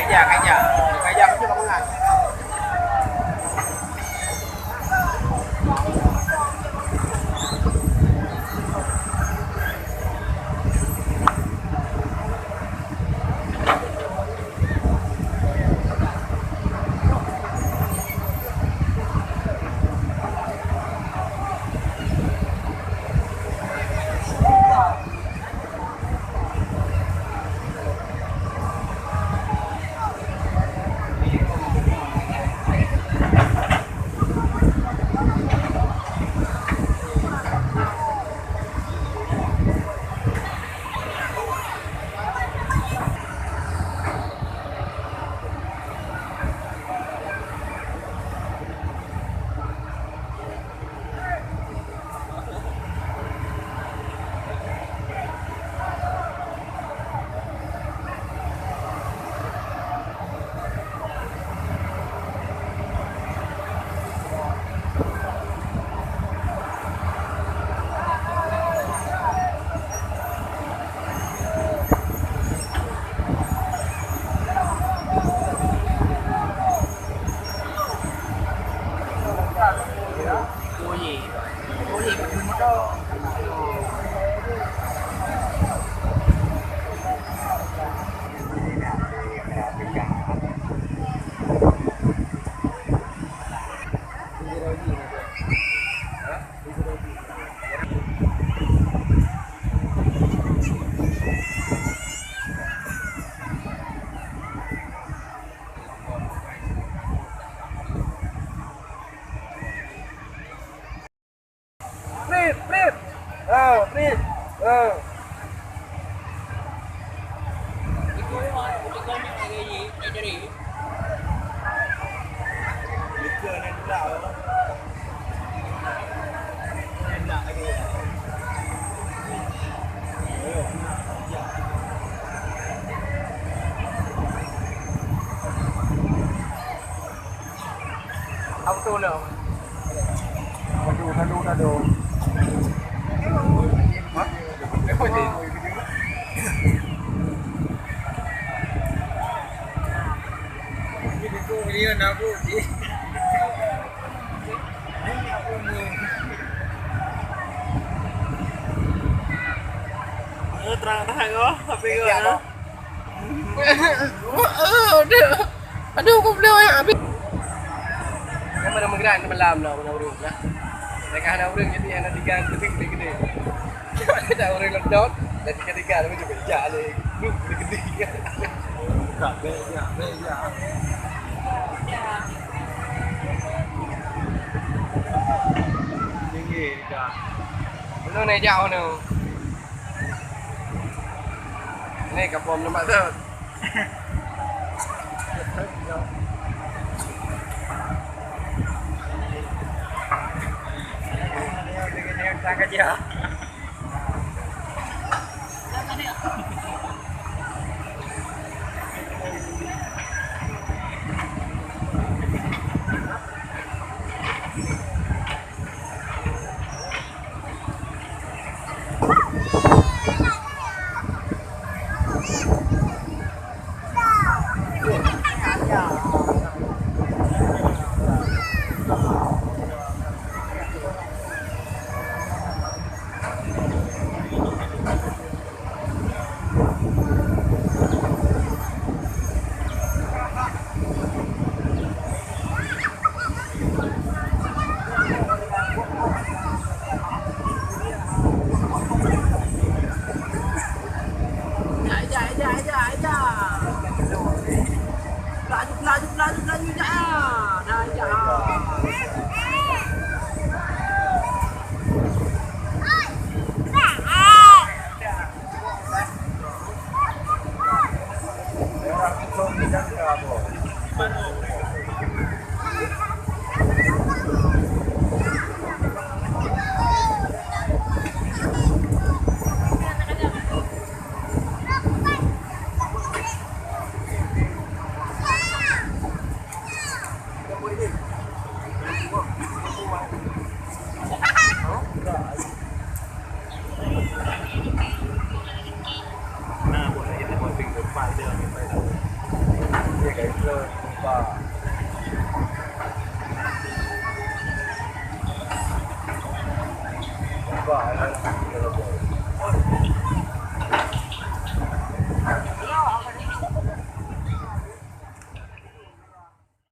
Kaja. Kaja macam bangunan. Flip. Flip. Apa tu nak? Kado. Ini nak aku. Terang-terang kau, tapi kau. Aduh, kau boleh habis. Yang mana menggerak malam lah, mana urung lah. Mereka nak urung jadi anak tiga gede-gede. Ada orang lockdown, dan tiga-tiga tapi juga bijak le. Duk gede-gede. Tak beja. Tinggi dah. Belum naik jauh ni. Ni kapal nampak tu. Tangga dia. Wah,